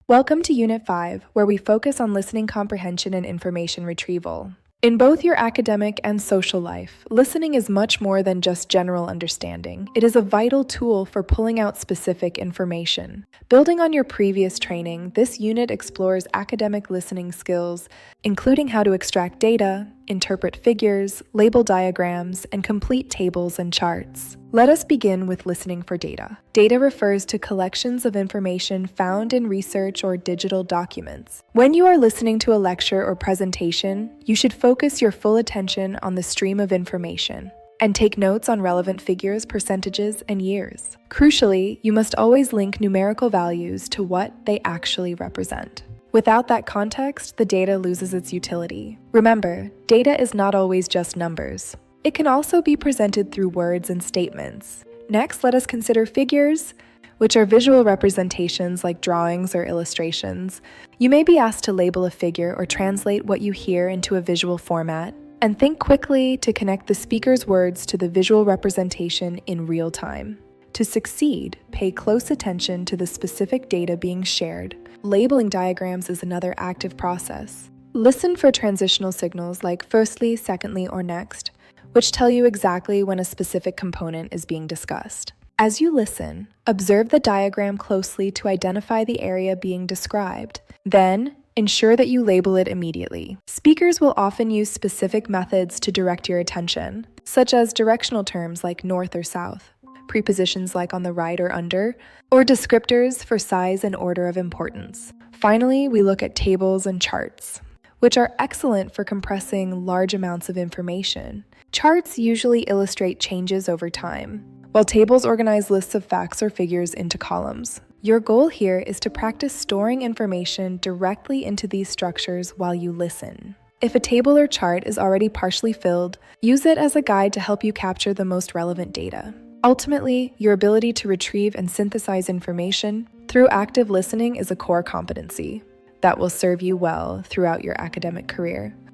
Welcome to Unit 5, where we focus on listening comprehension and information retrieval. In both your academic and social life, listening is much more than just general understanding. It is a vital tool for pulling out specific information. Building on your previous training, this unit explores academic listening skills, including how to extract data, interpret figures, label diagrams, and complete tables and charts. Let us begin with listening for data. Data refers to collections of information found in research or digital documents. When you are listening to a lecture or presentation, you should focus your full attention on the stream of information and take notes on relevant figures, percentages, and years. Crucially, you must always link numerical values to what they actually represent. Without that context, the data loses its utility. Remember, data is not always just numbers. It can also be presented through words and statements. Next, let us consider figures, which are visual representations like drawings or illustrations. You may be asked to label a figure or translate what you hear into a visual format, and think quickly to connect the speaker's words to the visual representation in real time. To succeed, pay close attention to the specific data being shared. Labeling diagrams is another active process. Listen for transitional signals like firstly, secondly, or next, which tell you exactly when a specific component is being discussed. As you listen, observe the diagram closely to identify the area being described. Then, ensure that you label it immediately. Speakers will often use specific methods to direct your attention, such as directional terms like north or south, prepositions like on the right or under, or descriptors for size and order of importance. Finally, we look at tables and charts, which are excellent for compressing large amounts of information. Charts usually illustrate changes over time, while tables organize lists of facts or figures into columns. Your goal here is to practice storing information directly into these structures while you listen. If a table or chart is already partially filled, use it as a guide to help you capture the most relevant data. Ultimately, your ability to retrieve and synthesize information through active listening is a core competency that will serve you well throughout your academic career.